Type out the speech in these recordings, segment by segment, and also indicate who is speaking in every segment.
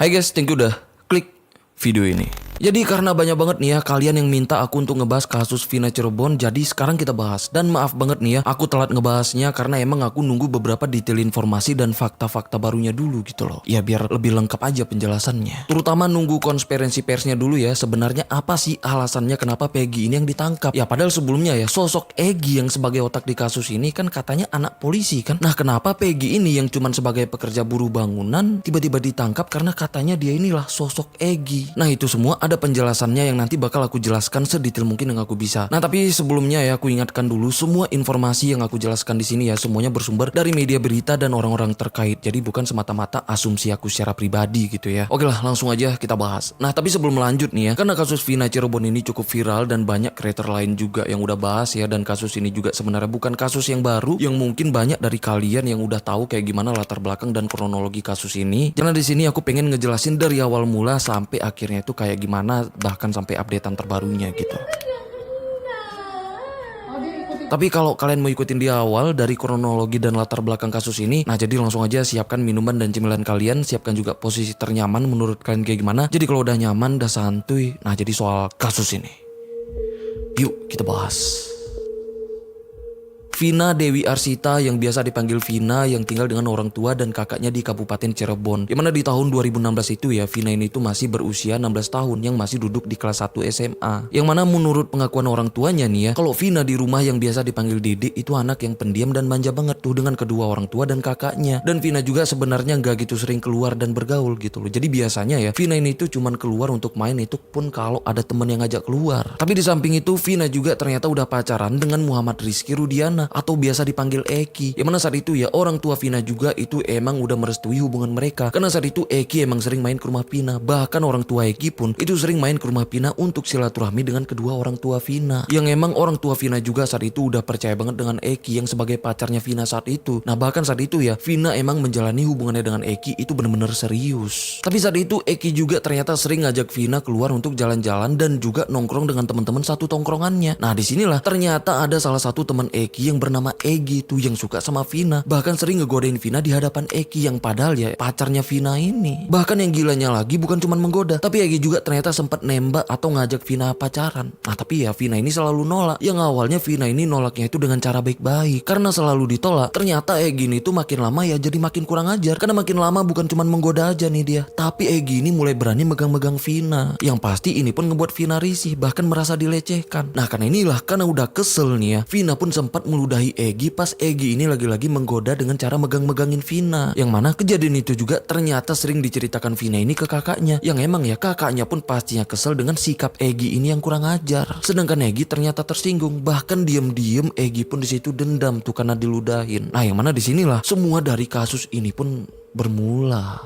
Speaker 1: Hai guys, thank you udah klik video ini. Jadi karena banyak banget nih ya kalian yang minta aku untuk ngebahas kasus Vina Cirebon, jadi sekarang kita bahas. Dan maaf banget nih ya, aku telat ngebahasnya karena emang aku nunggu beberapa detail informasi dan fakta-fakta barunya dulu gitu loh. Ya biar lebih lengkap aja penjelasannya. Terutama nunggu konspirasi persnya dulu ya, sebenarnya apa sih alasannya kenapa Peggy ini yang ditangkap? Ya padahal sebelumnya ya, sosok Egy yang sebagai otak di kasus ini kan katanya anak polisi kan. Nah kenapa Peggy ini yang cuman sebagai pekerja buruh bangunan tiba-tiba ditangkap karena katanya dia inilah sosok Egy. Nah itu semua ada penjelasannya yang nanti bakal aku jelaskan sedetail mungkin yang aku bisa. Nah tapi sebelumnya ya aku ingatkan dulu semua informasi yang aku jelaskan di sini ya semuanya bersumber dari media berita dan orang-orang terkait. Jadi bukan semata-mata asumsi aku secara pribadi gitu ya. Oke lah langsung aja kita bahas. Nah tapi sebelum lanjut nih ya, karena kasus Vina Cirebon ini cukup viral dan banyak kreator lain juga yang udah bahas ya, dan kasus ini juga sebenarnya bukan kasus yang baru yang mungkin banyak dari kalian yang udah tahu kayak gimana latar belakang dan kronologi kasus ini. Karena di sini aku pengen ngejelasin dari awal mula sampai akhirnya itu kayak gimana, bahkan sampai updatean terbarunya gitu. Tapi kalau kalian mau ikutin di awal dari kronologi dan latar belakang kasus ini, nah jadi langsung aja siapkan minuman dan cemilan kalian, siapkan juga posisi ternyaman menurut kalian kayak gimana. Jadi kalau udah nyaman, udah santuy, nah jadi soal kasus ini, yuk kita bahas. Vina Dewi Arsita yang biasa dipanggil Vina yang tinggal dengan orang tua dan kakaknya di Kabupaten Cirebon. Dimana di tahun 2016 itu ya, Vina ini tuh masih berusia 16 tahun yang masih duduk di kelas 1 SMA. Yang mana menurut pengakuan orang tuanya nih ya, kalau Vina di rumah yang biasa dipanggil Dede itu anak yang pendiam dan manja banget tuh dengan kedua orang tua dan kakaknya. Dan Vina juga sebenarnya nggak gitu sering keluar dan bergaul gitu loh. Jadi biasanya ya Vina ini tuh cuman keluar untuk main itu pun kalau ada temen yang ngajak keluar. Tapi di samping itu Vina juga ternyata udah pacaran dengan Muhammad Rizky Rudiana atau biasa dipanggil Eki. Yang mana saat itu ya orang tua Vina juga itu emang udah merestui hubungan mereka. Karena saat itu Eki emang sering main ke rumah Vina. Bahkan orang tua Eki pun itu sering main ke rumah Vina untuk silaturahmi dengan kedua orang tua Vina. Yang emang orang tua Vina juga saat itu udah percaya banget dengan Eki yang sebagai pacarnya Vina saat itu. Nah bahkan saat itu ya Vina emang menjalani hubungannya dengan Eki itu bener-bener serius. Tapi saat itu Eki juga ternyata sering ngajak Vina keluar untuk jalan-jalan dan juga nongkrong dengan teman-teman satu tongkrongannya. Nah disinilah ternyata ada salah satu teman Eki yang bernama Egy tuh yang suka sama Vina. Bahkan sering ngegodain Vina di hadapan Eki yang padahal ya pacarnya Vina ini. Bahkan yang gilanya lagi bukan cuma menggoda, tapi Egy juga ternyata sempat nembak atau ngajak Vina pacaran. Nah tapi ya Vina ini selalu nolak. Yang awalnya Vina ini nolaknya itu dengan cara baik-baik. Karena selalu ditolak, ternyata Egy ini tuh makin lama ya jadi makin kurang ajar. Karena makin lama bukan cuma menggoda aja nih dia, tapi Egy ini mulai berani megang-megang Vina. Yang pasti ini pun ngebuat Vina risih, bahkan merasa dilecehkan. Nah karena inilah, karena udah kesel nih ya, Vina pun sempat meludahi Egy pas Egy ini lagi-lagi menggoda dengan cara megang-megangin Vina. Yang mana kejadian itu juga ternyata sering diceritakan Vina ini ke kakaknya. Yang emang ya kakaknya pun pastinya kesel dengan sikap Egy ini yang kurang ajar. Sedangkan Egy ternyata tersinggung. Bahkan diem-diem Egy pun disitu dendam tuh karena diludahin. Nah yang mana disinilah semua dari kasus ini pun bermula.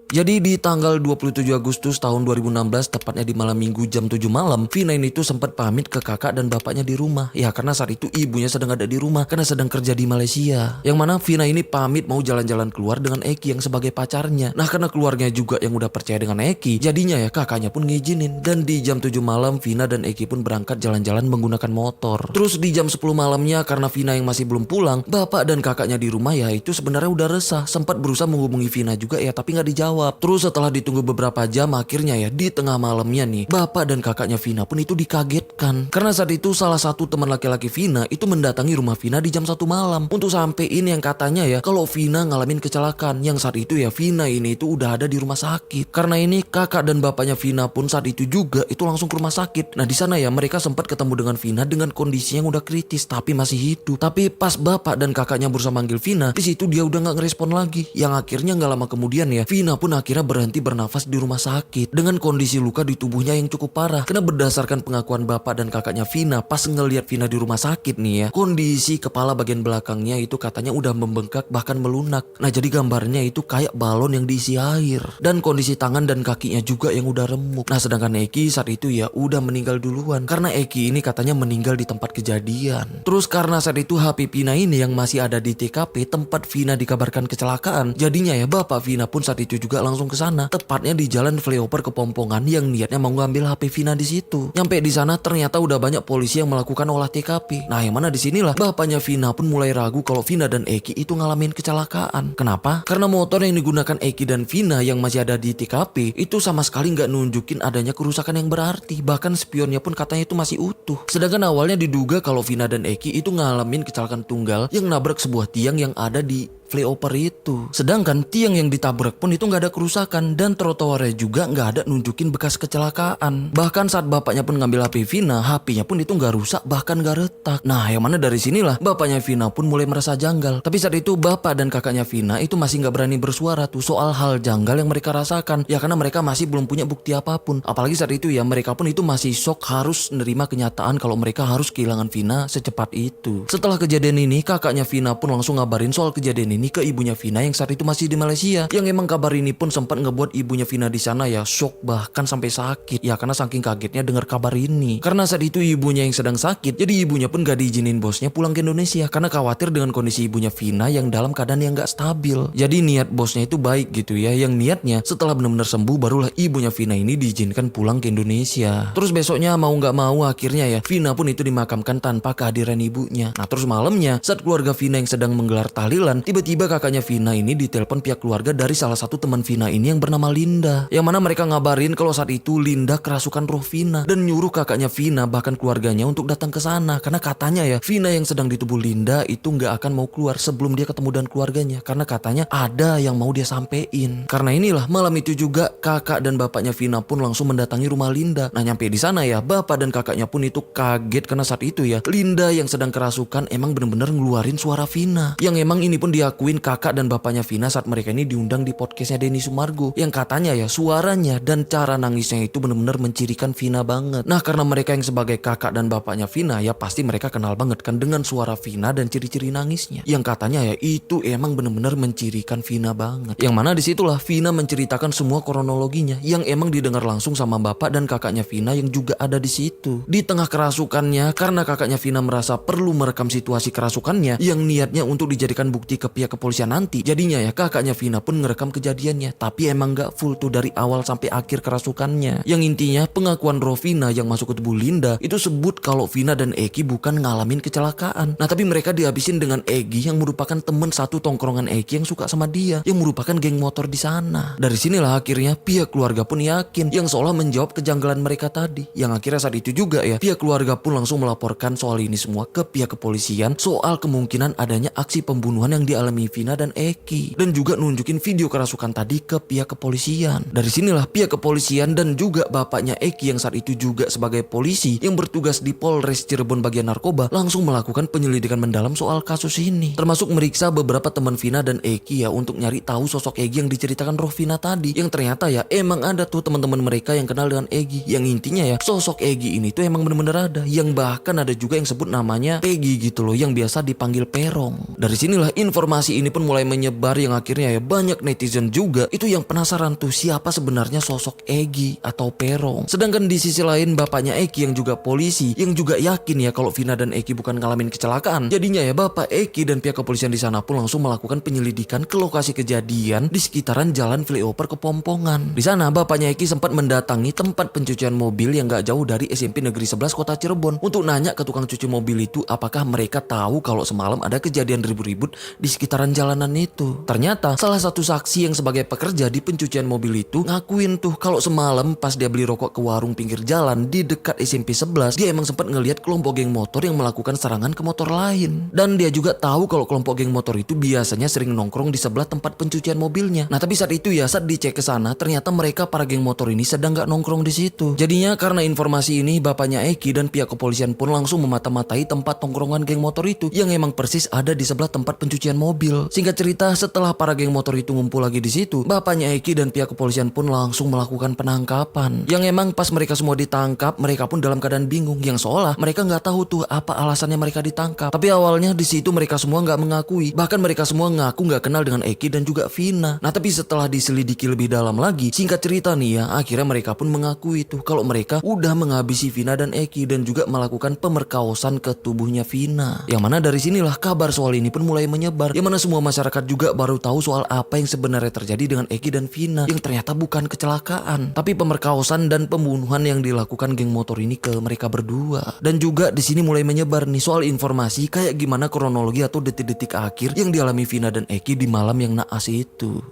Speaker 1: Jadi di tanggal 27 Agustus tahun 2016, tepatnya di malam minggu jam 7 malam, Vina ini tuh sempat pamit ke kakak dan bapaknya di rumah. Ya karena saat itu ibunya sedang ada di rumah karena sedang kerja di Malaysia. Yang mana Vina ini pamit mau jalan-jalan keluar dengan Eki yang sebagai pacarnya. Nah karena keluarganya juga yang udah percaya dengan Eki, jadinya ya kakaknya pun ngizinin. Dan di jam 7 malam Vina dan Eki pun berangkat jalan-jalan menggunakan motor. Terus di jam 10 malamnya karena Vina yang masih belum pulang, bapak dan kakaknya di rumah ya itu sebenarnya udah resah. Sempat berusaha menghubungi Vina juga ya tapi nggak dijawab. Terus setelah ditunggu beberapa jam akhirnya ya di tengah malamnya nih bapak dan kakaknya Vina pun itu dikagetkan. Karena saat itu salah satu teman laki-laki Vina itu mendatangi rumah Vina di jam 1 malam untuk sampein yang katanya ya kalau Vina ngalamin kecelakaan. Yang saat itu ya Vina ini itu udah ada di rumah sakit. Karena ini kakak dan bapaknya Vina pun saat itu juga itu langsung ke rumah sakit. Nah di sana ya mereka sempat ketemu dengan Vina dengan kondisi yang udah kritis tapi masih hidup. Tapi pas bapak dan kakaknya berusaha manggil Vina, di situ dia udah nggak ngerespon lagi. Yang akhirnya nggak lama kemudian ya Vina pun akhirnya berhenti bernafas di rumah sakit dengan kondisi luka di tubuhnya yang cukup parah. Karena berdasarkan pengakuan bapak dan kakaknya Vina pas ngelihat Vina di rumah sakit nih ya, kondisi kepala bagian belakangnya itu katanya udah membengkak bahkan melunak. Nah jadi gambarnya itu kayak balon yang diisi air. Dan kondisi tangan dan kakinya juga yang udah remuk. Nah sedangkan Eki saat itu ya udah meninggal duluan. Karena Eki ini katanya meninggal di tempat kejadian. Terus karena saat itu HP Vina ini yang masih ada di TKP tempat Vina dikabarkan kecelakaan, jadinya ya bapak Vina pun saat itu juga juga langsung ke sana, tepatnya di jalan flyover Kepompongan yang niatnya mau ngambil HP Vina di situ. Nyampe di sana ternyata udah banyak polisi yang melakukan olah TKP. Nah, yang mana disinilah bapaknya Vina pun mulai ragu kalau Vina dan Eki itu ngalamin kecelakaan. Kenapa? Karena motor yang digunakan Eki dan Vina yang masih ada di TKP itu sama sekali nggak nunjukin adanya kerusakan yang berarti. Bahkan spionnya pun katanya itu masih utuh. Sedangkan awalnya diduga kalau Vina dan Eki itu ngalamin kecelakaan tunggal yang nabrak sebuah tiang yang ada di flyover itu. Sedangkan tiang yang ditabrak pun itu nggak ada kerusakan dan trotoarnya juga nggak ada nunjukin bekas kecelakaan. Bahkan saat bapaknya pun ngambil HP Vina, HP-nya pun itu nggak rusak bahkan nggak retak. Nah, yang mana dari sinilah bapaknya Vina pun mulai merasa janggal. Tapi saat itu bapak dan kakaknya Vina itu masih nggak berani bersuara tuh soal hal janggal yang mereka rasakan. Ya karena mereka masih belum punya bukti apapun. Apalagi saat itu ya mereka pun itu masih shock harus nerima kenyataan kalau mereka harus kehilangan Vina secepat itu. Setelah kejadian ini, kakaknya Vina pun langsung ngabarin soal kejadian ini ke ibunya Vina yang saat itu masih di Malaysia. Yang emang kabar ini pun sempat ngebuat ibunya Vina di sana ya shock bahkan sampai sakit. Ya karena saking kagetnya dengar kabar ini. Karena saat itu ibunya yang sedang sakit, jadi ibunya pun gak diizinin bosnya pulang ke Indonesia karena khawatir dengan kondisi ibunya Vina yang dalam keadaan yang gak stabil. Jadi niat bosnya itu baik gitu ya, yang niatnya setelah benar-benar sembuh barulah ibunya Vina ini diizinkan pulang ke Indonesia. Terus besoknya mau gak mau akhirnya ya Vina pun itu dimakamkan tanpa kehadiran ibunya. Nah terus malamnya saat keluarga Vina yang sedang menggelar tahlilan, tiba-tiba kakaknya Vina ini ditelepon pihak keluarga dari salah satu teman Vina ini yang bernama Linda. Yang mana mereka ngabarin kalau saat itu Linda kerasukan roh Vina dan nyuruh kakaknya Vina bahkan keluarganya untuk datang ke sana karena katanya ya Vina yang sedang di tubuh Linda itu nggak akan mau keluar sebelum dia ketemu dan keluarganya karena katanya ada yang mau dia sampein. Karena inilah malam itu juga kakak dan bapaknya Vina pun langsung mendatangi rumah Linda. Nah nyampe di sana ya bapak dan kakaknya pun itu kaget karena saat itu ya Linda yang sedang kerasukan emang bener-bener ngeluarin suara Vina. Yang emang ini pun diakuin kakak dan bapaknya Vina saat mereka ini diundang di podcastnya Denny Sumargo yang katanya ya suaranya dan cara nangisnya itu benar-benar mencirikan Vina banget. Nah karena mereka yang sebagai kakak dan bapaknya Vina ya pasti mereka kenal banget kan dengan suara Vina dan ciri-ciri nangisnya yang katanya ya itu emang benar-benar mencirikan Vina banget. Yang mana disitulah Vina menceritakan semua kronologinya yang emang didengar langsung sama bapak dan kakaknya Vina yang juga ada di situ. Di tengah kerasukannya karena kakaknya Vina merasa perlu merekam situasi kerasukannya yang niatnya untuk dijadikan bukti ke pihak kepolisian nanti. Jadinya ya kakaknya Vina pun ngerekam kejadiannya tapi emang gak full tuh dari awal sampai akhir kerasukannya. Yang intinya pengakuan roh Vina yang masuk ke tubuh Linda itu sebut kalau Vina dan Eki bukan ngalamin kecelakaan. Nah tapi mereka dihabisin dengan Egi yang merupakan teman satu tongkrongan Eki yang suka sama dia yang merupakan geng motor di sana. Dari sinilah akhirnya pihak keluarga pun yakin yang seolah menjawab kejanggalan mereka tadi. Yang akhirnya saat itu juga ya pihak keluarga pun langsung melaporkan soal ini semua ke pihak kepolisian soal kemungkinan adanya aksi pembunuhan yang dialami Vina dan Eki dan juga nunjukin video kerasukan tadi ke pihak kepolisian. Dari sinilah pihak kepolisian dan juga bapaknya Eki yang saat itu juga sebagai polisi yang bertugas di Polres Cirebon bagian narkoba langsung melakukan penyelidikan mendalam soal kasus ini, termasuk meriksa beberapa teman Vina dan Eki ya untuk nyari tahu sosok Egi yang diceritakan roh Vina tadi. Yang ternyata ya emang ada tuh teman-teman mereka yang kenal dengan Egi. Yang intinya ya sosok Egi ini tuh emang bener-bener ada, yang bahkan ada juga yang sebut namanya Peggy gitu loh yang biasa dipanggil Perong. Dari sinilah informasi ini pun mulai menyebar yang akhirnya ya banyak netizen juga itu yang penasaran tuh siapa sebenarnya sosok Egi atau Perong. Sedangkan di sisi lain bapaknya Eki yang juga polisi yang juga yakin ya kalau Vina dan Eki bukan ngalamin kecelakaan. Jadinya ya bapak Eki dan pihak kepolisian di sana pun langsung melakukan penyelidikan ke lokasi kejadian di sekitaran jalan flyover Kepompongan. Di sana bapaknya Eki sempat mendatangi tempat pencucian mobil yang gak jauh dari SMP Negeri 11 Kota Cirebon untuk nanya ke tukang cuci mobil itu apakah mereka tahu kalau semalam ada kejadian ribut-ribut di sekitaran jalanan itu. Ternyata salah satu saksi yang sebagai pekerja di pencucian mobil itu ngakuin tuh kalau semalam pas dia beli rokok ke warung pinggir jalan di dekat SMP 11 dia emang sempat ngelihat kelompok geng motor yang melakukan serangan ke motor lain. Dan dia juga tahu kalau kelompok geng motor itu biasanya sering nongkrong di sebelah tempat pencucian mobilnya. Nah tapi saat itu ya saat dicek ke sana ternyata mereka para geng motor ini sedang gak nongkrong di situ. Jadinya karena informasi ini bapaknya Eki dan pihak kepolisian pun langsung memata-matai tempat tongkrongan geng motor itu yang emang persis ada di sebelah tempat pencucian mobil. Singkat cerita setelah para geng motor itu ngumpul lagi di situ, bapaknya Eki dan pihak kepolisian pun langsung melakukan penangkapan. Yang emang pas mereka semua ditangkap, mereka pun dalam keadaan bingung yang seolah mereka nggak tahu tuh apa alasannya mereka ditangkap. Tapi awalnya di situ mereka semua nggak mengakui, bahkan mereka semua ngaku nggak kenal dengan Eki dan juga Vina. Nah tapi setelah diselidiki lebih dalam lagi, singkat cerita nih ya, akhirnya mereka pun mengakui tuh kalau mereka udah menghabisi Vina dan Eki dan juga melakukan pemerkosaan ke tubuhnya Vina. Yang mana dari sinilah kabar soal ini pun mulai menyebar. Yang Yang mana semua masyarakat juga baru tahu soal apa yang sebenarnya terjadi dengan Egi dan Vina, yang ternyata bukan kecelakaan, tapi pemerkosaan dan pembunuhan yang dilakukan geng motor ini ke mereka berdua. Dan juga di sini mulai menyebar nih soal informasi kayak gimana kronologi atau detik-detik akhir yang dialami Vina dan Egi di malam yang naas itu.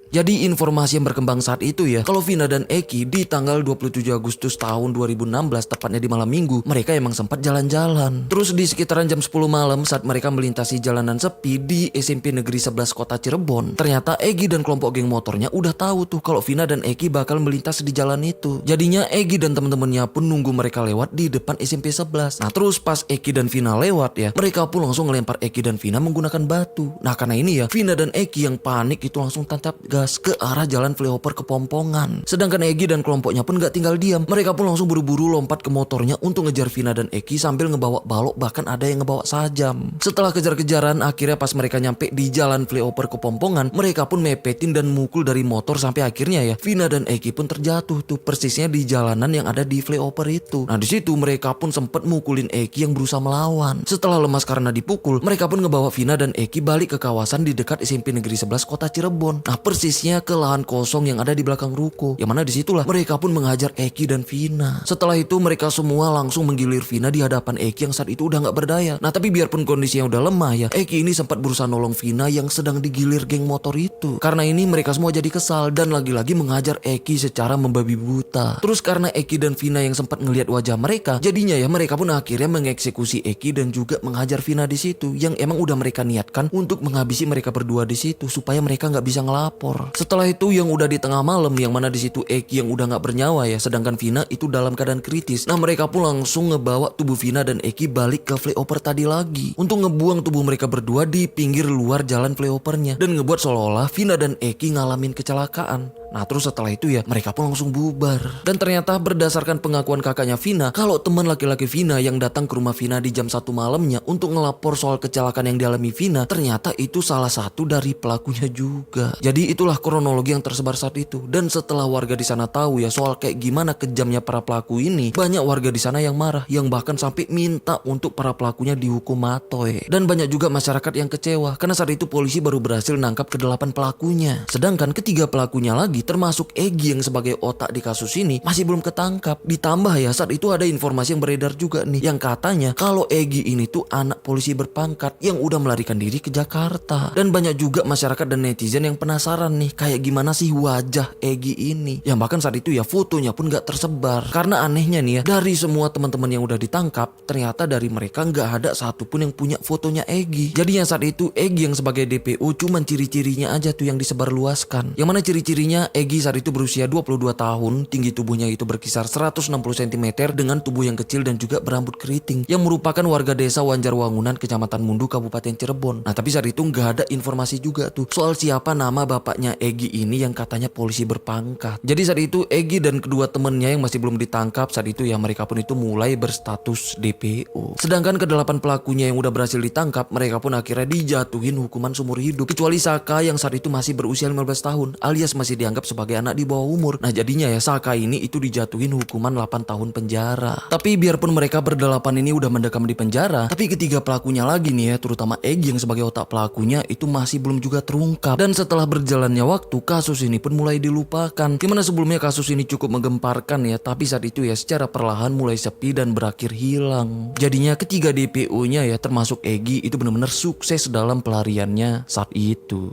Speaker 1: Jadi informasi yang berkembang saat itu ya, kalau Vina dan Eki di tanggal 27 Agustus tahun 2016, tepatnya di malam minggu, mereka emang sempat jalan-jalan. Terus di sekitaran jam 10 malam saat mereka melintasi jalanan sepi di SMP Negeri 11 Kota Cirebon, ternyata Egi dan kelompok geng motornya udah tahu tuh kalau Vina dan Eki bakal melintas di jalan itu. Jadinya Egi dan teman-temannya pun nunggu mereka lewat di depan SMP 11. Nah terus pas Eki dan Vina lewat ya, mereka pun langsung ngelempar Eki dan Vina menggunakan batu. Nah karena ini ya, Vina dan Eki yang panik itu langsung tancap ke arah jalan flyover Kepompongan. Sedangkan Egi dan kelompoknya pun gak tinggal diam. Mereka pun langsung buru-buru lompat ke motornya untuk ngejar Vina dan Eki sambil ngebawa balok, bahkan ada yang ngebawa sajam. Setelah kejar-kejaran, akhirnya pas mereka nyampe di jalan flyover Kepompongan, mereka pun mepetin dan mukul dari motor sampai akhirnya ya Vina dan Eki pun terjatuh tuh persisnya di jalanan yang ada di flyover itu. Nah di situ mereka pun sempat mukulin Eki yang berusaha melawan. Setelah lemas karena dipukul, mereka pun ngebawa Vina dan Eki balik ke kawasan di dekat SMP Negeri 11 Kota Cirebon. Nah persisnya ke lahan kosong yang ada di belakang ruko, yang mana disitulah mereka pun menghajar Eki dan Vina. Setelah itu mereka semua langsung menggilir Vina di hadapan Eki yang saat itu udah gak berdaya. Nah tapi biarpun kondisinya udah lemah ya, Eki ini sempat berusaha nolong Vina yang sedang digilir geng motor itu. Karena ini mereka semua jadi kesal dan lagi-lagi menghajar Eki secara membabi buta. Terus karena Eki dan Vina yang sempat ngelihat wajah mereka, jadinya ya mereka pun akhirnya mengeksekusi Eki dan juga menghajar Vina di situ, yang emang udah mereka niatkan untuk menghabisi mereka berdua di situ supaya mereka nggak bisa ngelapor. Setelah itu yang udah di tengah malam, yang mana di situ Eki yang udah nggak bernyawa ya, sedangkan Vina itu dalam keadaan kritis. Nah mereka pun langsung ngebawa tubuh Vina dan Eki balik ke flyover tadi lagi untuk ngebuang tubuh mereka berdua di pinggir luar jalan flyovernya dan ngebuat seolah-olah Vina dan Eki ngalamin kecelakaan. Nah terus setelah itu ya mereka pun langsung bubar. Dan ternyata berdasarkan pengakuan kakaknya Vina, kalau teman laki-laki Vina yang datang ke rumah Vina di jam 1 malamnya untuk ngelapor soal kecelakaan yang dialami Vina, ternyata itu salah satu dari pelakunya juga. Jadi itulah kronologi yang tersebar saat itu. Dan setelah warga di sana tahu ya soal kayak gimana kejamnya para pelaku ini, banyak warga di sana yang marah, yang bahkan sampai minta untuk para pelakunya dihukum matoe. Dan banyak juga masyarakat yang kecewa karena saat itu polisi baru berhasil nangkap ke-8 pelakunya. Sedangkan ketiga pelakunya lagi, termasuk Egi yang sebagai otak di kasus ini, masih belum ketangkap. Ditambah ya saat itu ada informasi yang beredar juga nih, yang katanya kalau Egi ini tuh anak polisi berpangkat yang udah melarikan diri ke Jakarta. Dan banyak juga masyarakat dan netizen yang penasaran nih kayak gimana sih wajah Egi ini, yang bahkan saat itu ya fotonya pun gak tersebar. Karena anehnya nih ya, dari semua teman-teman yang udah ditangkap, ternyata dari mereka gak ada satupun yang punya fotonya Egi. Jadi yang saat itu Egi yang sebagai DPO cuman ciri-cirinya aja tuh yang disebarluaskan. Yang mana ciri-cirinya Egi saat itu berusia 22 tahun, tinggi tubuhnya itu berkisar 160 cm dengan tubuh yang kecil dan juga berambut keriting, yang merupakan warga desa Wanjarwangunan, Kecamatan Mundu, Kabupaten Cirebon. Nah tapi saat itu nggak ada informasi juga tuh soal siapa nama bapaknya Egi ini yang katanya polisi berpangkat. Jadi saat itu Egi dan kedua temennya yang masih belum ditangkap saat itu ya, mereka pun itu mulai berstatus DPO. Sedangkan ke-8 pelakunya yang udah berhasil ditangkap, mereka pun akhirnya dijatuhin hukuman seumur hidup, kecuali Saka yang saat itu masih berusia 15 tahun alias masih dianggap sebagai anak di bawah umur. Nah jadinya ya Saka ini itu dijatuhin hukuman 8 tahun penjara. Tapi biarpun mereka berdelapan ini udah mendekam di penjara, tapi ketiga pelakunya lagi nih ya, terutama Egi yang sebagai otak pelakunya itu masih belum juga terungkap. Dan setelah berjalannya waktu, kasus ini pun mulai dilupakan. Gimana sebelumnya kasus ini cukup menggemparkan ya, tapi saat itu ya secara perlahan mulai sepi dan berakhir hilang. Jadinya ketiga DPO-nya ya termasuk Egi itu benar-benar sukses dalam pelariannya saat itu.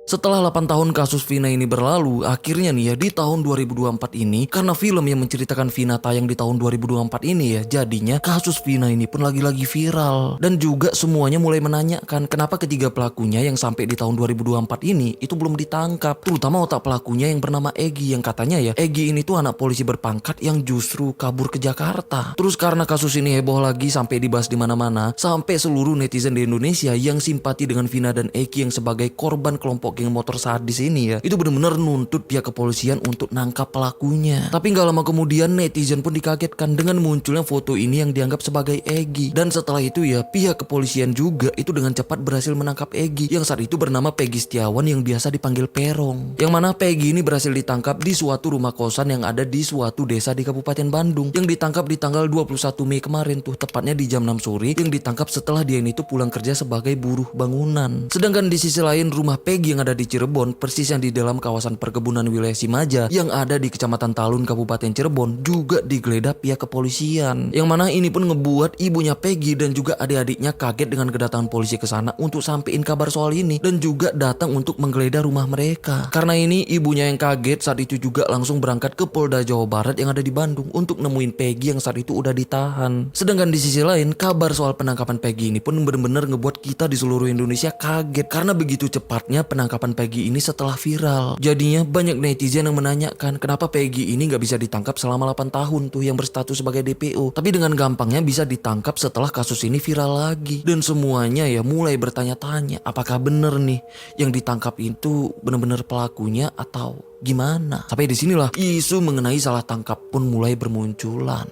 Speaker 1: Setelah 8 tahun kasus Vina ini berlalu, akhirnya nih ya di tahun 2024 ini, karena film yang menceritakan Vina tayang di tahun 2024 ini ya, jadinya kasus Vina ini pun lagi-lagi viral. Dan juga semuanya mulai menanyakan kenapa ketiga pelakunya yang sampai di tahun 2024 ini itu belum ditangkap. Terutama otak pelakunya yang bernama Egi, yang katanya ya Egi ini tuh anak polisi berpangkat yang justru kabur ke Jakarta. Terus karena kasus ini heboh lagi sampai dibahas di mana-mana, sampai seluruh netizen di Indonesia yang simpati dengan Vina dan Egi yang sebagai korban kelompok geng motor sadis ini ya, itu bener-bener nuntut pihak kepolisian untuk nangkap pelakunya. Tapi nggak lama kemudian netizen pun dikagetkan dengan munculnya foto ini yang dianggap sebagai Egy. Dan setelah itu ya, pihak kepolisian juga itu dengan cepat berhasil menangkap Egy yang saat itu bernama Peggy Setiawan yang biasa dipanggil Perong. Yang mana Peggy ini berhasil ditangkap di suatu rumah kosan yang ada di suatu desa di Kabupaten Bandung, yang ditangkap di tanggal 21 Mei kemarin tuh, tepatnya di jam 6 sore, yang ditangkap setelah dia ini tuh pulang kerja sebagai buruh bangunan. Sedangkan di sisi lain rumah Peggy yang ada di Cirebon, persis yang di dalam kawasan perkebunan wilayah Simaja yang ada di Kecamatan Talun Kabupaten Cirebon, juga digeledah pihak kepolisian. Yang mana ini pun ngebuat ibunya Peggy dan juga adik-adiknya kaget dengan kedatangan polisi ke sana untuk sampein kabar soal ini, dan juga datang untuk menggeledah rumah mereka. Karena ini ibunya yang kaget saat itu juga langsung berangkat ke Polda Jawa Barat yang ada di Bandung untuk nemuin Peggy yang saat itu udah ditahan. Sedangkan di sisi lain, kabar soal penangkapan Peggy ini pun benar-benar ngebuat kita di seluruh Indonesia kaget karena begitu cepatnya penangkapan Peggy ini setelah viral. Jadinya banyak netizen yang menanyakan kenapa Peggy ini nggak bisa ditangkap selama 8 tahun tuh yang berstatus sebagai DPO, tapi dengan gampangnya bisa ditangkap setelah kasus ini viral lagi. Dan semuanya ya mulai bertanya-tanya, apakah bener nih yang ditangkap itu benar-benar pelakunya atau gimana? Sampai disinilah isu mengenai salah tangkap pun mulai bermunculan.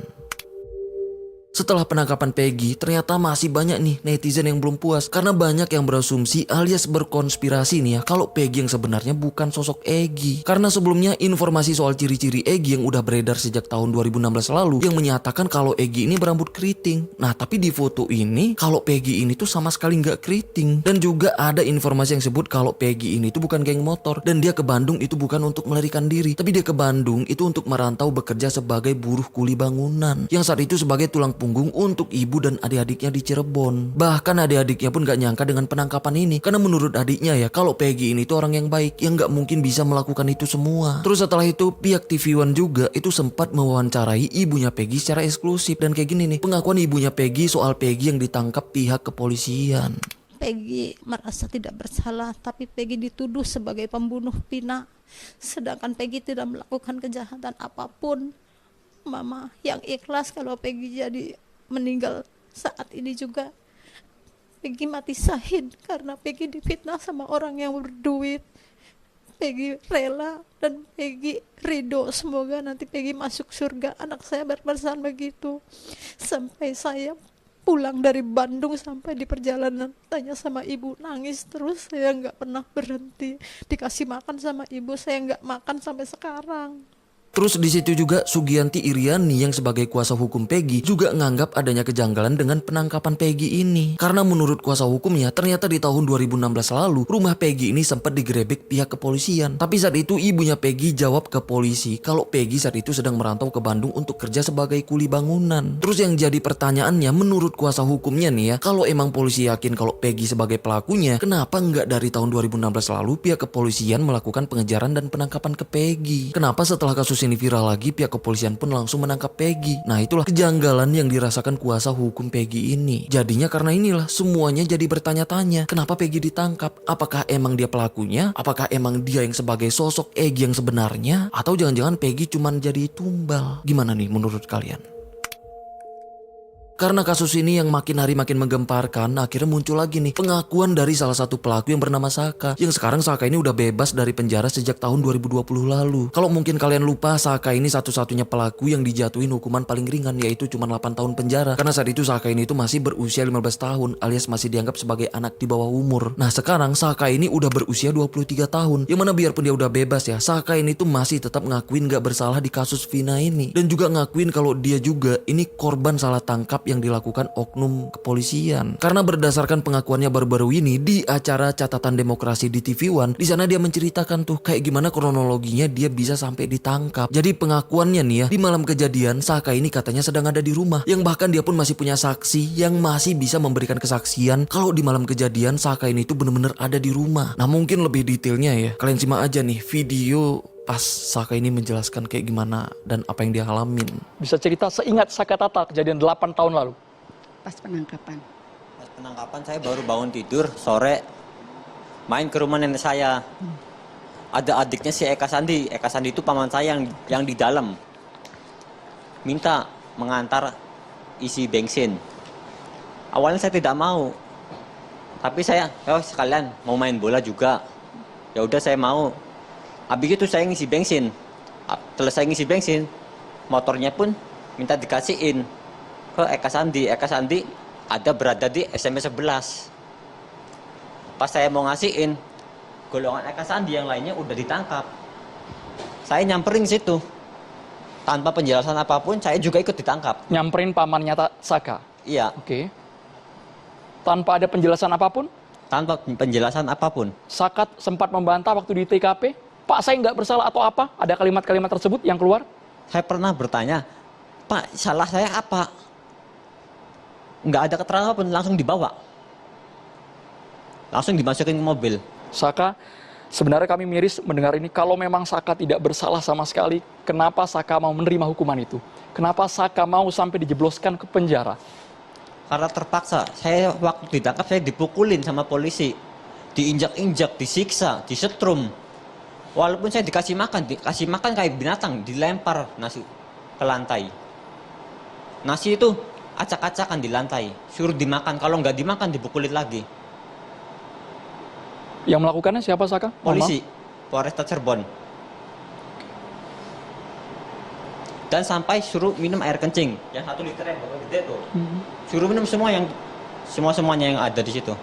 Speaker 1: Setelah penangkapan Peggy, ternyata masih banyak nih netizen yang belum puas karena banyak yang berasumsi alias berkonspirasi nih ya kalau Peggy yang sebenarnya bukan sosok Egy. Karena sebelumnya informasi soal ciri-ciri Egy yang udah beredar sejak tahun 2016 lalu yang menyatakan kalau Egy ini berambut keriting. Nah, tapi di foto ini kalau Peggy ini tuh sama sekali nggak keriting. Dan juga ada informasi yang sebut kalau Peggy ini tuh bukan geng motor dan dia ke Bandung itu bukan untuk melarikan diri, tapi dia ke Bandung itu untuk merantau bekerja sebagai buruh kuli bangunan yang saat itu sebagai tulang punggung untuk ibu dan adik-adiknya di Cirebon. Bahkan adik-adiknya pun gak nyangka dengan penangkapan ini karena menurut adiknya ya kalau Peggy ini tuh orang yang baik yang gak mungkin bisa melakukan itu semua. Terus setelah itu pihak TV One juga itu sempat mewawancarai ibunya Peggy secara eksklusif dan kayak gini nih pengakuan ibunya Peggy soal Peggy yang ditangkap pihak kepolisian.
Speaker 2: Peggy merasa tidak bersalah, tapi Peggy dituduh sebagai pembunuh Vina, sedangkan Peggy tidak melakukan kejahatan apapun. Mama yang ikhlas kalau Peggy jadi meninggal saat ini juga. Peggy mati syahid karena Peggy difitnah sama orang yang berduit. Peggy rela dan Peggy ridho, semoga nanti Peggy masuk surga. Anak saya berpesan begitu. Sampai saya pulang dari Bandung sampai di perjalanan tanya sama ibu, nangis terus, saya nggak pernah berhenti. Dikasih makan sama ibu, saya nggak makan sampai sekarang.
Speaker 1: Terus di situ juga Sugianti Iriani yang sebagai kuasa hukum Peggy juga nganggap adanya kejanggalan dengan penangkapan Peggy ini. Karena menurut kuasa hukumnya ternyata di tahun 2016 lalu rumah Peggy ini sempat digerebek pihak kepolisian. Tapi saat itu ibunya Peggy jawab ke polisi kalau Peggy saat itu sedang merantau ke Bandung untuk kerja sebagai kuli bangunan. Terus yang jadi pertanyaannya menurut kuasa hukumnya nih ya, kalau emang polisi yakin kalau Peggy sebagai pelakunya, kenapa nggak dari tahun 2016 lalu pihak kepolisian melakukan pengejaran dan penangkapan ke Peggy? Kenapa setelah kasus ini viral lagi pihak kepolisian pun langsung menangkap Peggy? Nah, itulah kejanggalan yang dirasakan kuasa hukum Peggy ini. Jadinya karena inilah semuanya jadi bertanya-tanya, kenapa Peggy ditangkap? Apakah emang dia pelakunya? Apakah emang dia yang sebagai sosok Egy yang sebenarnya? Atau jangan-jangan Peggy cuman jadi tumbal? Gimana nih menurut kalian? Karena kasus ini yang makin hari makin menggemparkan, akhirnya muncul lagi nih pengakuan dari salah satu pelaku yang bernama Saka. Yang sekarang Saka ini udah bebas dari penjara sejak tahun 2020 lalu. Kalau mungkin kalian lupa, Saka ini satu-satunya pelaku yang dijatuhin hukuman paling ringan, yaitu cuma 8 tahun penjara. Karena saat itu Saka ini tuh masih berusia 15 tahun alias masih dianggap sebagai anak di bawah umur. Nah, sekarang Saka ini udah berusia 23 tahun. Yang mana biarpun dia udah bebas ya, Saka ini tuh masih tetap ngakuin gak bersalah di kasus Vina ini. Dan juga ngakuin kalau dia juga ini korban salah tangkap yang dilakukan oknum kepolisian. Karena berdasarkan pengakuannya baru-baru ini di acara Catatan Demokrasi di TV One, di sana dia menceritakan tuh kayak gimana kronologinya dia bisa sampai ditangkap. Jadi pengakuannya nih ya, di malam kejadian Saka ini katanya sedang ada di rumah, yang bahkan dia pun masih punya saksi yang masih bisa memberikan kesaksian kalau di malam kejadian Saka ini tuh bener-bener ada di rumah. Nah, mungkin lebih detailnya ya, kalian simak aja nih video pas Saka ini menjelaskan kayak gimana dan apa yang dia alamin.
Speaker 3: Bisa cerita seingat Saka Tata kejadian 8 tahun lalu?
Speaker 4: Pas penangkapan.
Speaker 5: Pas penangkapan saya baru bangun tidur sore, main ke rumah nenek saya. Ada adiknya si Eka Sandi. Eka Sandi itu paman saya yang di dalam. Minta mengantar isi bensin. Awalnya saya tidak mau. Tapi saya, sekalian mau main bola juga. Ya udah saya mau. Habis itu saya ngisi bensin. Selesai ngisi bensin, motornya pun minta dikasihin ke Eka Sandi. Eka Sandi berada di SMP 11. Pas saya mau ngasihin, golongan Eka Sandi yang lainnya udah ditangkap. Saya nyamperin situ. Tanpa penjelasan apapun, saya juga ikut ditangkap.
Speaker 3: Nyamperin pamannya Saka.
Speaker 5: Iya,
Speaker 3: Oke. Tanpa ada penjelasan apapun,
Speaker 5: tanpa penjelasan apapun.
Speaker 3: Sakat sempat membantah waktu di TKP. Pak, saya nggak bersalah atau apa? Ada kalimat-kalimat tersebut yang keluar?
Speaker 5: Saya pernah bertanya, Pak, salah saya apa? Nggak ada keterangan apapun, langsung dibawa. Langsung dimasukin ke mobil.
Speaker 3: Saka, sebenarnya kami miris mendengar ini. Kalau memang Saka tidak bersalah sama sekali, kenapa Saka mau menerima hukuman itu? Kenapa Saka mau sampai dijebloskan ke penjara?
Speaker 5: Karena terpaksa, saya waktu ditangkap saya dipukulin sama polisi. Diinjak-injak, disiksa, disetrum. Walaupun saya dikasih makan kayak binatang, dilempar nasi ke lantai. Nasi itu acak-acakan di lantai, suruh dimakan, kalau nggak dimakan dipukulin lagi.
Speaker 3: Yang melakukannya siapa, Saka?
Speaker 5: Polisi, Polresta Cirebon. Dan sampai suruh minum air kencing. Yang 1 liter yang bakal gede tuh. Suruh minum semuanya yang ada di situ.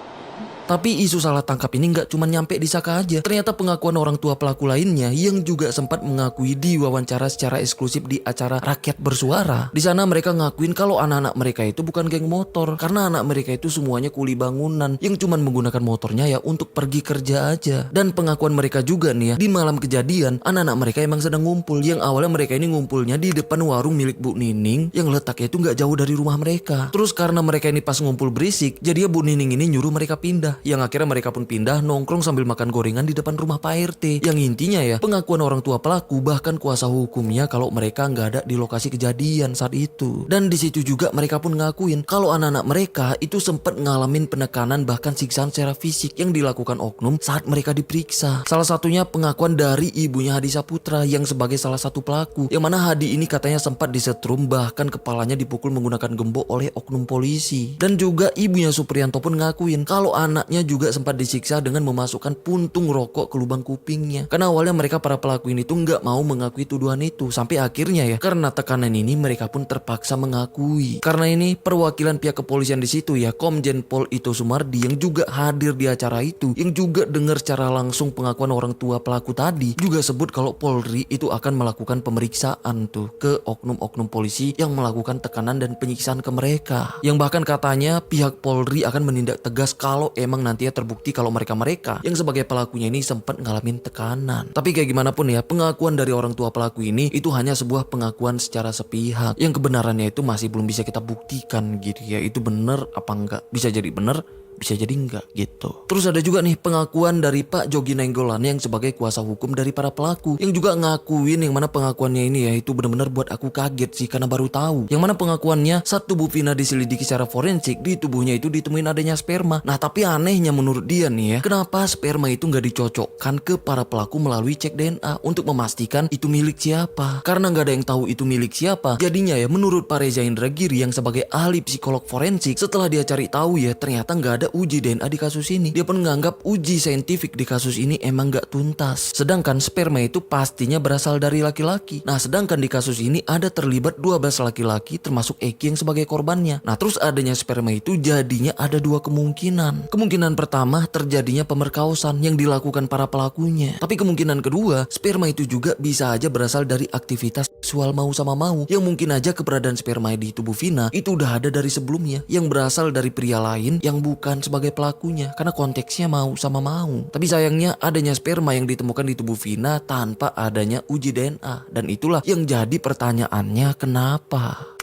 Speaker 1: Tapi isu salah tangkap ini nggak cuma nyampe di Saka aja. Ternyata pengakuan orang tua pelaku lainnya yang juga sempat mengakui di wawancara secara eksklusif di acara Rakyat Bersuara. Di sana mereka ngakuin kalau anak-anak mereka itu bukan geng motor, karena anak mereka itu semuanya kuli bangunan yang cuma menggunakan motornya ya untuk pergi kerja aja. Dan pengakuan mereka juga nih ya, di malam kejadian anak-anak mereka emang sedang ngumpul. Yang awalnya mereka ini ngumpulnya di depan warung milik Bu Nining yang letaknya itu nggak jauh dari rumah mereka. Terus karena mereka ini pas ngumpul berisik, jadi Bu Nining ini nyuruh mereka pindah. Yang akhirnya mereka pun pindah nongkrong sambil makan gorengan di depan rumah Pak RT. Yang intinya ya, pengakuan orang tua pelaku bahkan kuasa hukumnya kalau mereka nggak ada di lokasi kejadian saat itu. Dan di situ juga mereka pun ngakuin kalau anak-anak mereka itu sempat ngalamin penekanan bahkan siksaan secara fisik yang dilakukan oknum saat mereka diperiksa. Salah satunya pengakuan dari ibunya Hadi Saputra yang sebagai salah satu pelaku. Yang mana Hadi ini katanya sempat disetrum bahkan kepalanya dipukul menggunakan gembok oleh oknum polisi. Dan juga ibunya Supriyanto pun ngakuin kalau anaknya juga sempat disiksa dengan memasukkan puntung rokok ke lubang kupingnya. Karena awalnya mereka para pelaku ini tuh nggak mau mengakui tuduhan itu. Sampai akhirnya ya, karena tekanan ini mereka pun terpaksa mengakui. Karena ini perwakilan pihak kepolisian di situ ya, Komjen Pol Ito Sumardi yang juga hadir di acara itu, yang juga dengar secara langsung pengakuan orang tua pelaku tadi, juga sebut kalau Polri itu akan melakukan pemeriksaan tuh ke oknum-oknum polisi yang melakukan tekanan dan penyiksaan ke mereka. Yang bahkan katanya pihak Polri akan menindak tegas kalau emang nantinya terbukti kalau mereka yang sebagai pelakunya ini sempat ngalamin tekanan. Tapi kayak gimana pun ya, pengakuan dari orang tua pelaku ini itu hanya sebuah pengakuan secara sepihak yang kebenarannya itu masih belum bisa kita buktikan gitu ya. Itu bener apa enggak? Bisa jadi bener, bisa jadi enggak gitu. Terus ada juga nih pengakuan dari Pak Jogi Nainggolan yang sebagai kuasa hukum dari para pelaku, yang juga ngakuin yang mana pengakuannya ini ya itu benar-benar buat aku kaget sih karena baru tahu. Yang mana pengakuannya saat tubuh Vina diselidiki secara forensik, di tubuhnya itu ditemuin adanya sperma. Nah tapi anehnya menurut dia nih ya, kenapa sperma itu nggak dicocokkan ke para pelaku melalui cek DNA untuk memastikan itu milik siapa? Karena nggak ada yang tahu itu milik siapa. Jadinya ya menurut Pak Reza Indragiri yang sebagai ahli psikolog forensik, setelah dia cari tahu ya ternyata nggak ada uji DNA di kasus ini. Dia pun menganggap uji saintifik di kasus ini emang gak tuntas. Sedangkan sperma itu pastinya berasal dari laki-laki. Nah sedangkan di kasus ini ada terlibat 12 laki-laki termasuk Eki yang sebagai korbannya. Nah terus adanya sperma itu jadinya ada dua kemungkinan. Kemungkinan pertama terjadinya pemerkosaan yang dilakukan para pelakunya. Tapi kemungkinan kedua, sperma itu juga bisa aja berasal dari aktivitas seksual mau sama mau. Yang mungkin aja keberadaan sperma di tubuh Vina itu udah ada dari sebelumnya, yang berasal dari pria lain yang bukan sebagai pelakunya, karena konteksnya mau sama mau. Tapi sayangnya adanya sperma yang ditemukan di tubuh Vina tanpa adanya uji DNA, dan itulah yang jadi pertanyaannya kenapa.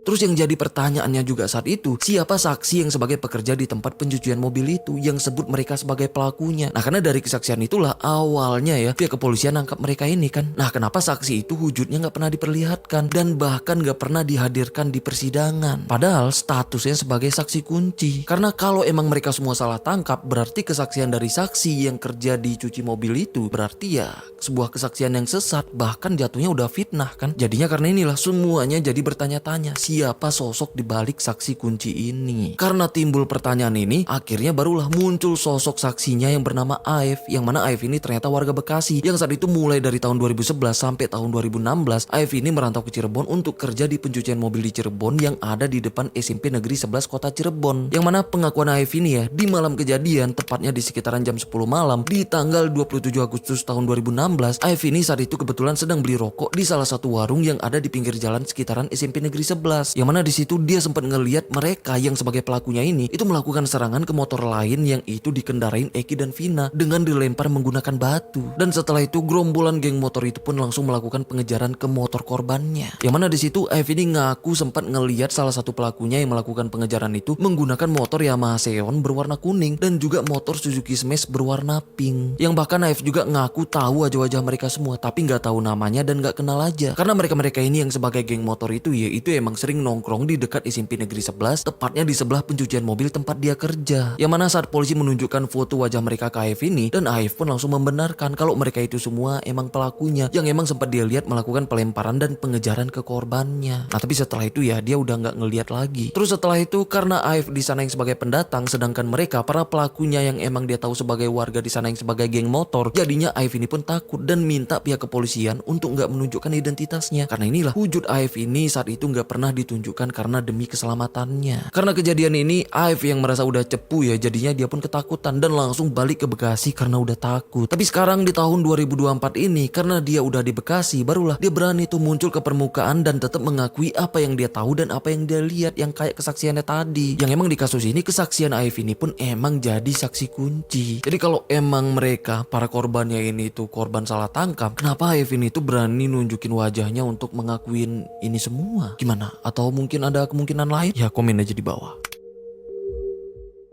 Speaker 1: Terus yang jadi pertanyaannya juga saat itu, siapa saksi yang sebagai pekerja di tempat pencucian mobil itu yang sebut mereka sebagai pelakunya? Nah karena dari kesaksian itulah awalnya ya pihak kepolisian nangkap mereka ini kan. Nah kenapa saksi itu wujudnya nggak pernah diperlihatkan dan bahkan nggak pernah dihadirkan di persidangan? Padahal statusnya sebagai saksi kunci. Karena kalau emang mereka semua salah tangkap, berarti kesaksian dari saksi yang kerja di cuci mobil itu berarti ya sebuah kesaksian yang sesat, bahkan jatuhnya udah fitnah kan. Jadinya karena inilah semuanya jadi bertanya-tanya, siapa sosok di balik saksi kunci ini. Karena timbul pertanyaan ini, akhirnya barulah muncul sosok saksinya yang bernama Aef, yang mana Aef ini ternyata warga Bekasi yang saat itu mulai dari tahun 2011 sampai tahun 2016 Aef ini merantau ke Cirebon untuk kerja di pencucian mobil di Cirebon yang ada di depan SMP Negeri 11 Kota Cirebon. Yang mana pengakuan Aef ini ya, di malam kejadian tepatnya di sekitaran jam 10 malam di tanggal 27 Agustus tahun 2016, Aef ini saat itu kebetulan sedang beli rokok di salah satu warung yang ada di pinggir jalan sekitaran SMP Negeri 11. Yang mana di situ dia sempat ngelihat mereka yang sebagai pelakunya ini itu melakukan serangan ke motor lain yang itu dikendarain Eki dan Vina dengan dilempar menggunakan batu. Dan setelah itu gerombolan geng motor itu pun langsung melakukan pengejaran ke motor korbannya. Yang mana di situ Aef ini ngaku sempat ngelihat salah satu pelakunya yang melakukan pengejaran itu menggunakan motor Yamaha Xeon berwarna kuning dan juga motor Suzuki Smash berwarna pink. Yang bahkan Aef juga ngaku tahu wajah-wajah mereka semua tapi nggak tahu namanya dan nggak kenal aja. Karena mereka-mereka ini yang sebagai geng motor itu ya itu emang sering nongkrong di dekat SMP Negeri 11, tepatnya di sebelah pencucian mobil tempat dia kerja. Yang mana saat polisi menunjukkan foto wajah mereka ke Aef ini, dan Aef pun langsung membenarkan kalau mereka itu semua emang pelakunya yang emang sempat dia lihat melakukan pelemparan dan pengejaran ke korbannya. Nah tapi setelah itu ya dia udah nggak ngelihat lagi. Terus setelah itu karena Aef di sana yang sebagai pendatang, sedangkan mereka para pelakunya yang emang dia tahu sebagai warga di sana yang sebagai geng motor, jadinya Aef ini pun takut dan minta pihak kepolisian untuk nggak menunjukkan identitasnya. Karena inilah wujud Aef ini saat itu nggak pernah ditunjukkan karena demi keselamatannya. Karena kejadian ini Aef yang merasa udah cepu ya, jadinya dia pun ketakutan dan langsung balik ke Bekasi karena udah takut. Tapi sekarang di tahun 2024 ini karena dia udah di Bekasi, barulah dia berani tuh muncul ke permukaan dan tetap mengakui apa yang dia tahu dan apa yang dia lihat yang kayak kesaksiannya tadi. Yang emang di kasus ini kesaksian Aef ini pun emang jadi saksi kunci. Jadi kalau emang mereka para korbannya ini tuh korban salah tangkap, kenapa Aef ini tuh berani nunjukin wajahnya untuk mengakuin ini semua? Gimana? Atau mungkin ada kemungkinan lain? Ya komen aja di bawah.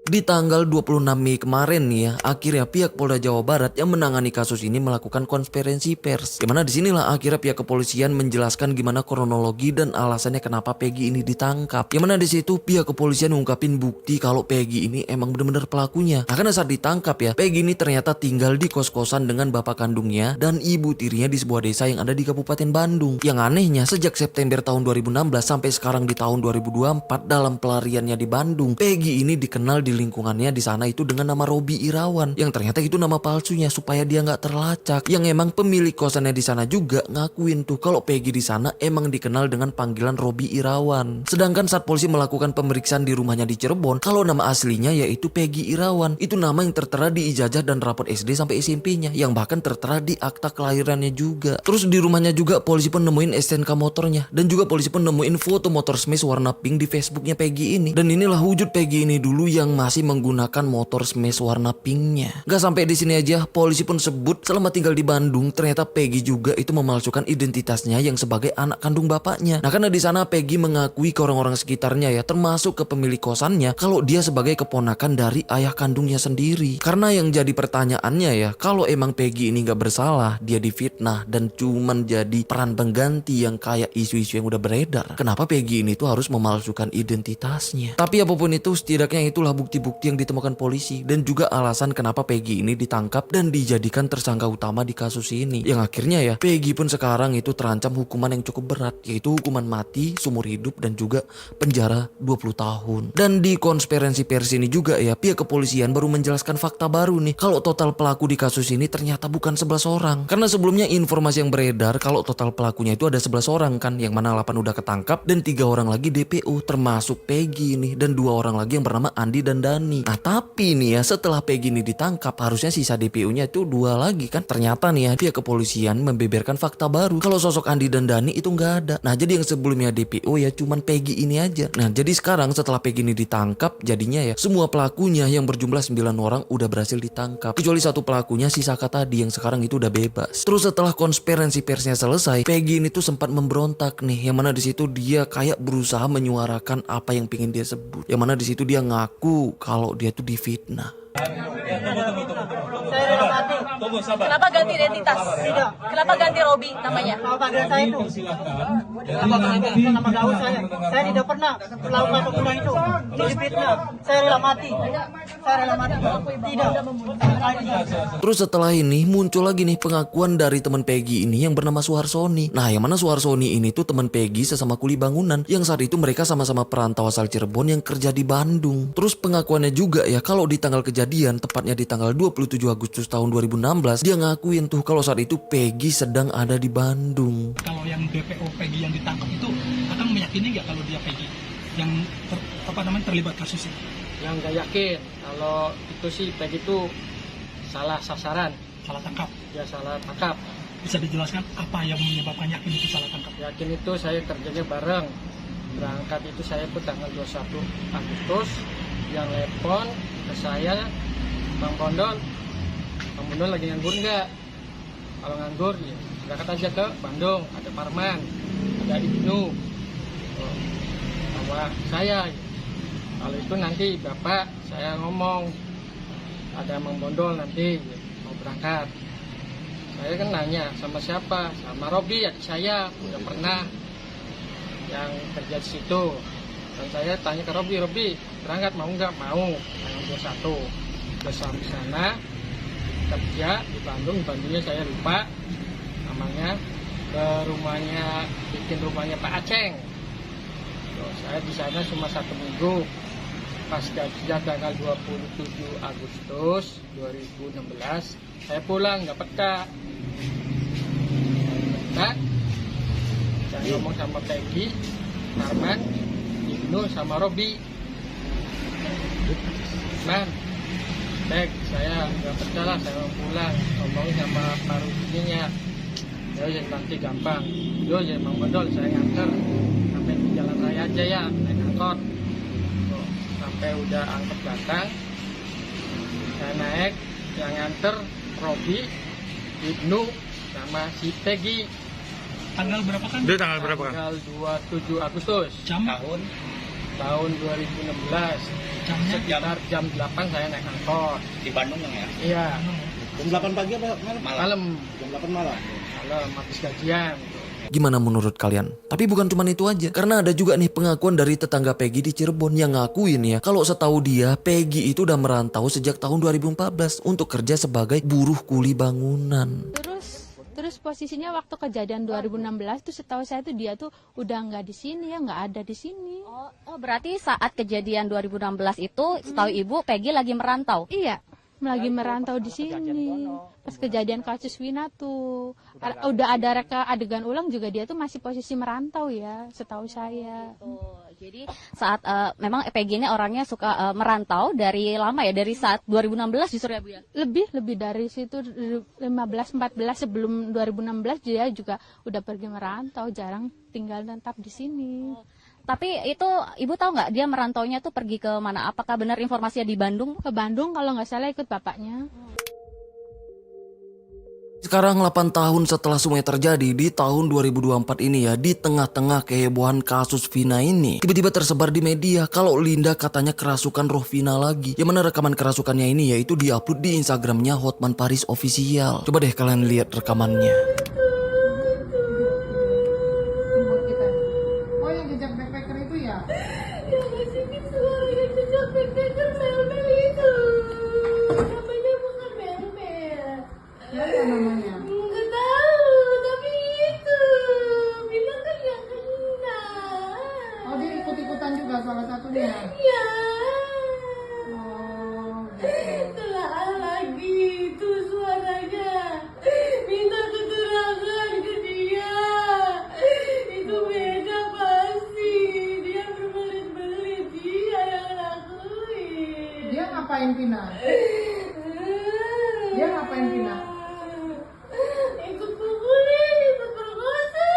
Speaker 1: Di tanggal 26 Mei kemarin nih ya, akhirnya pihak Polda Jawa Barat yang menangani kasus ini melakukan konferensi pers. Dimana disinilah akhirnya pihak kepolisian menjelaskan gimana kronologi dan alasannya kenapa Peggy ini ditangkap. Yang mana di situ pihak kepolisian mengungkapin bukti kalau Peggy ini emang benar-benar pelakunya. Nah karena saat ditangkap ya, Peggy ini ternyata tinggal di kos-kosan dengan bapak kandungnya dan ibu tirinya di sebuah desa yang ada di Kabupaten Bandung. Yang anehnya sejak September tahun 2016 sampai sekarang di tahun 2024 dalam pelariannya di Bandung, Peggy ini dikenal di lingkungannya di sana itu dengan nama Robi Irawan, yang ternyata itu nama palsunya supaya dia nggak terlacak. Yang emang pemilik kosannya di sana juga ngakuin tuh kalau Peggy di sana emang dikenal dengan panggilan Robi Irawan. Sedangkan saat polisi melakukan pemeriksaan di rumahnya di Cirebon, kalau nama aslinya yaitu Peggy Irawan, itu nama yang tertera di ijazah dan rapot SD sampai SMP-nya, yang bahkan tertera di akta kelahirannya juga. Terus di rumahnya juga polisi pun nemuin STNK motornya, dan juga polisi pun nemuin foto motor Smash warna pink di Facebooknya Peggy ini. Dan inilah wujud Peggy ini dulu yang masih menggunakan motor Smash warna pinknya. Gak sampai di sini aja, polisi pun sebut selama tinggal di Bandung ternyata Peggy juga itu memalsukan identitasnya yang sebagai anak kandung bapaknya. Nah karena di sana Peggy mengakui ke orang-orang sekitarnya ya, termasuk ke pemilik kosannya, kalau dia sebagai keponakan dari ayah kandungnya sendiri. Karena yang jadi pertanyaannya ya, kalau emang Peggy ini gak bersalah, dia difitnah dan cuman jadi peran pengganti yang kayak isu-isu yang udah beredar, kenapa Peggy ini tuh harus memalsukan identitasnya? Tapi apapun itu, setidaknya itulah bukti-bukti yang ditemukan polisi dan juga alasan kenapa Peggy ini ditangkap dan dijadikan tersangka utama di kasus ini. Yang akhirnya ya, Peggy pun sekarang itu terancam hukuman yang cukup berat, yaitu hukuman mati, seumur hidup, dan juga penjara 20 tahun. Dan di konferensi pers ini juga ya, pihak kepolisian baru menjelaskan fakta baru nih, kalau total pelaku di kasus ini ternyata bukan 11 orang. Karena sebelumnya informasi yang beredar kalau total pelakunya itu ada 11 orang kan, yang mana 8 udah ketangkap dan 3 orang lagi DPO, termasuk Peggy nih, dan 2 orang lagi yang bernama Andi dan Dani. Nah tapi nih ya, setelah Peggy ini ditangkap, harusnya sisa DPO-nya itu 2 lagi kan. Ternyata nih ya, pihak kepolisian membeberkan fakta baru kalau sosok Andi dan Dani itu nggak ada. Nah jadi yang sebelumnya DPO ya cuman Peggy ini aja. Nah jadi sekarang setelah Peggy ini ditangkap, jadinya ya semua pelakunya yang berjumlah 9 orang udah berhasil ditangkap, kecuali 1 pelakunya si Saka tadi yang sekarang itu udah bebas. Terus setelah konferensi persnya selesai, Peggy ini tuh sempat memberontak nih, yang mana di situ dia kayak berusaha menyuarakan apa yang pengen dia sebut, yang mana di situ dia ngaku kalau dia tuh difitnah.
Speaker 6: Saya rela mati.
Speaker 7: Tunggu, sabar.
Speaker 8: Kenapa ganti identitas?
Speaker 6: Tidak.
Speaker 8: Kenapa ganti Robi namanya?
Speaker 6: Kalau panggilan saya itu. Itu nama gaul saya. Saya tidak pernah melakukan pembunuhan itu. Itu fitnah. Saya rela mati. Saya rela mati. Tidak.
Speaker 1: Terus setelah ini muncul lagi nih pengakuan dari teman Peggy ini yang bernama Suharsoni. Nah, yang mana Suharsoni ini tuh teman Peggy sesama kuli bangunan yang saat itu mereka sama-sama perantau asal Cirebon yang kerja di Bandung. Terus pengakuannya juga ya kalau di tanggal kejadian, tepatnya di tanggal 27 Agustus tahun 2016, dia ngakuin tuh kalau saat itu Peggy sedang ada di Bandung.
Speaker 9: Kalau yang DPO Peggy yang ditangkap itu akan meyakini nggak kalau dia Peggy yang terlibat kasus ini?
Speaker 10: Yang nggak yakin kalau itu sih Peggy itu salah sasaran,
Speaker 9: Salah tangkap.
Speaker 10: dia salah tangkap.
Speaker 9: Bisa dijelaskan apa yang menyebabkan yakin itu salah tangkap?
Speaker 10: Yakin itu saya kerjanya bareng. Berangkat itu saya itu tanggal 21 Agustus. Yang telepon ke saya, Bang Bondol lagi nganggur nggak? Kalau nganggur, ya berangkat aja ke Bandung. Ada Parman, ada Ibnu, sama saya. Kalau itu nanti Bapak saya ngomong, ada Bang Bondol nanti mau berangkat. Saya kan nanya sama siapa? Sama Robi, adik saya, udah pernah yang kerja di situ. Dan saya tanya ke Robi, berangkat mau nggak? Mau, tanggal 21. Terus sampai sana, kerja di Bandungnya saya lupa namanya, ke rumahnya, bikin rumahnya Pak Aceng. Terus saya di sana cuma 1 minggu. Pas gajian tanggal 27 Agustus 2016, saya pulang, nggak peka. Saya ngomong sama Peggy, Arman, Ibnu, sama Robi. Man, Peg, saya nggak percaya, saya mau pulang. Ngomongin sama Pak Rubinya. Ya nanti gampang. Yo, ya Bang Bondol, saya nganter sampai di jalan raya aja ya, naik angkot. Sampai udah angkot datang, saya naik, yang nganter Robi, Ibnu, sama si Peggy.
Speaker 9: Tanggal berapa kan?
Speaker 7: Dia tanggal berapa kan?
Speaker 10: Tanggal 27 Agustus
Speaker 9: Jam?
Speaker 10: tahun 2016.
Speaker 9: Jamnya?
Speaker 10: Sekitar jam 8 saya naik angkot.
Speaker 7: Di Bandung ya?
Speaker 10: Iya,
Speaker 11: Jam 8 pagi apa malam?
Speaker 10: malam.
Speaker 11: Jam 8 malam.
Speaker 10: Malam habis gajian.
Speaker 1: Gimana menurut kalian? Tapi bukan cuma itu aja, karena ada juga nih pengakuan dari tetangga Peggy di Cirebon yang ngakuin ya kalau setahu dia Peggy itu udah merantau sejak tahun 2014 untuk kerja sebagai buruh kuli bangunan.
Speaker 12: Terus posisinya waktu kejadian 2016 tuh setahu saya tuh dia tuh udah nggak di sini ya, nggak ada di sini.
Speaker 8: Oh, berarti saat kejadian 2016 itu setahu Ibu Peggy lagi merantau.
Speaker 12: Iya, lagi merantau di sini. Pas kejadian kasus Wina tuh udah ada reka adegan ulang juga dia tuh masih posisi merantau ya, setahu saya.
Speaker 8: Jadi saat memang Peggy ini orangnya suka merantau dari lama ya, dari saat 2016 justru ya Bu ya?
Speaker 12: Lebih dari situ 15-14 sebelum 2016 dia juga udah pergi merantau, jarang tinggal tetap di sini.
Speaker 8: Tapi itu Ibu tahu nggak dia merantaunya tuh pergi ke mana? Apakah benar informasinya di Bandung?
Speaker 12: Ke Bandung kalau nggak salah ikut bapaknya.
Speaker 1: Sekarang 8 tahun setelah semuanya terjadi di tahun 2024 ini ya, di tengah-tengah kehebohan kasus Vina ini, tiba-tiba tersebar di media kalau Linda katanya kerasukan roh Vina lagi. Yang mana rekaman kerasukannya ini yaitu diupload di Instagramnya Hotman Paris Official. Coba deh kalian lihat rekamannya.
Speaker 6: Oh, yang jejak backpacker itu ya?
Speaker 13: Ya, sini suara yang jejak backpacker Mel-Mel itu. Namanya bukan Mel-Mel.
Speaker 6: Apa namanya?
Speaker 13: Nggak tahu, tapi itu bilang kan yang kena.
Speaker 6: Oh, dia ikut-ikutan juga salah satunya?
Speaker 13: Ya.
Speaker 6: Oh, gitu.
Speaker 13: Telah lagi itu suaranya. Minta keterangan ke dia. Itu beda pasti. Dia berbelit-belit, dia yang lakuin.
Speaker 6: Dia ngapain Vina? Dia ngapain Vina?
Speaker 13: Ikut pukulin, ikut perkosa.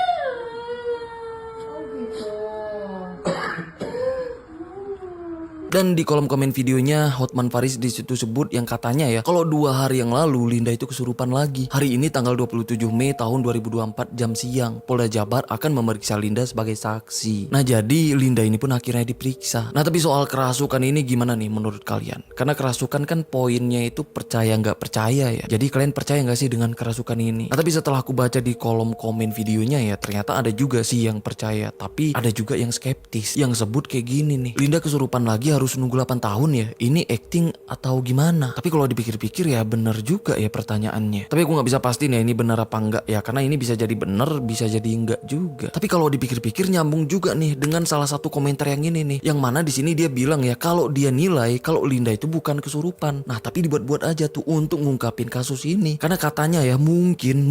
Speaker 6: Oh gitu.
Speaker 1: Dan di kolom komen videonya Hotman Paris di situ sebut yang katanya ya, kalau 2 hari yang lalu Linda itu kesurupan lagi. Hari ini tanggal 27 Mei tahun 2024 jam siang, Polda Jabar akan memeriksa Linda sebagai saksi. Nah jadi Linda ini pun akhirnya diperiksa. Nah tapi soal kerasukan ini gimana nih menurut kalian? Karena kerasukan kan poinnya itu percaya nggak percaya ya. Jadi kalian percaya nggak sih dengan kerasukan ini? Nah tapi setelah aku baca di kolom komen videonya ya, ternyata ada juga sih yang percaya, tapi ada juga yang skeptis, yang sebut kayak gini nih, Linda kesurupan lagi harus nunggu 8 tahun ya, ini acting atau gimana? Tapi kalau dipikir-pikir ya bener juga ya pertanyaannya. Tapi aku nggak bisa pastiin ya ini benar apa enggak ya, karena ini bisa jadi bener, bisa jadi enggak juga. Tapi kalau dipikir-pikir nyambung juga nih dengan salah satu komentar yang ini nih, yang mana di sini dia bilang ya kalau dia nilai kalau Linda itu bukan kesurupan. Nah tapi dibuat-buat aja tuh untuk ngungkapin kasus ini, karena katanya ya mungkin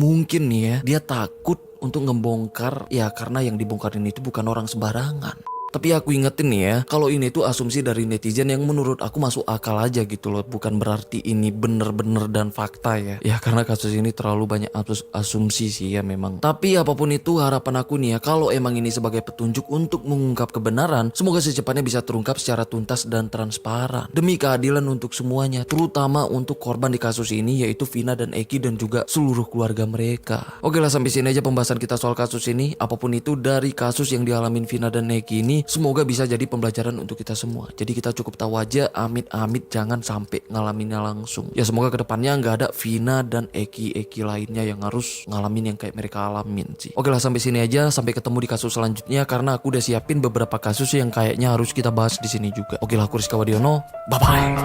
Speaker 1: nih ya dia takut untuk ngebongkar ya, karena yang dibongkarin itu bukan orang sembarangan. Tapi aku ingetin nih ya, kalau ini tuh asumsi dari netizen yang menurut aku masuk akal aja gitu loh. Bukan berarti ini bener-bener dan fakta ya. Ya karena kasus ini terlalu banyak asumsi sih ya memang. Tapi apapun itu harapan aku nih ya, kalau emang ini sebagai petunjuk untuk mengungkap kebenaran, semoga secepatnya bisa terungkap secara tuntas dan transparan. Demi keadilan untuk semuanya, terutama untuk korban di kasus ini yaitu Vina dan Eki dan juga seluruh keluarga mereka. Oke lah, sampai sini aja pembahasan kita soal kasus ini. Apapun itu dari kasus yang dialamin Vina dan Eki ini, semoga bisa jadi pembelajaran untuk kita semua. Jadi kita cukup tahu aja, amit-amit jangan sampai ngalaminnya langsung. Ya semoga kedepannya nggak ada Vina dan Eki lainnya yang harus ngalamin yang kayak mereka alamin sih. Oke lah, sampai sini aja, sampai ketemu di kasus selanjutnya karena aku udah siapin beberapa kasus yang kayaknya harus kita bahas di sini juga. Oke lah, aku Rizka Wadiono, bye bye.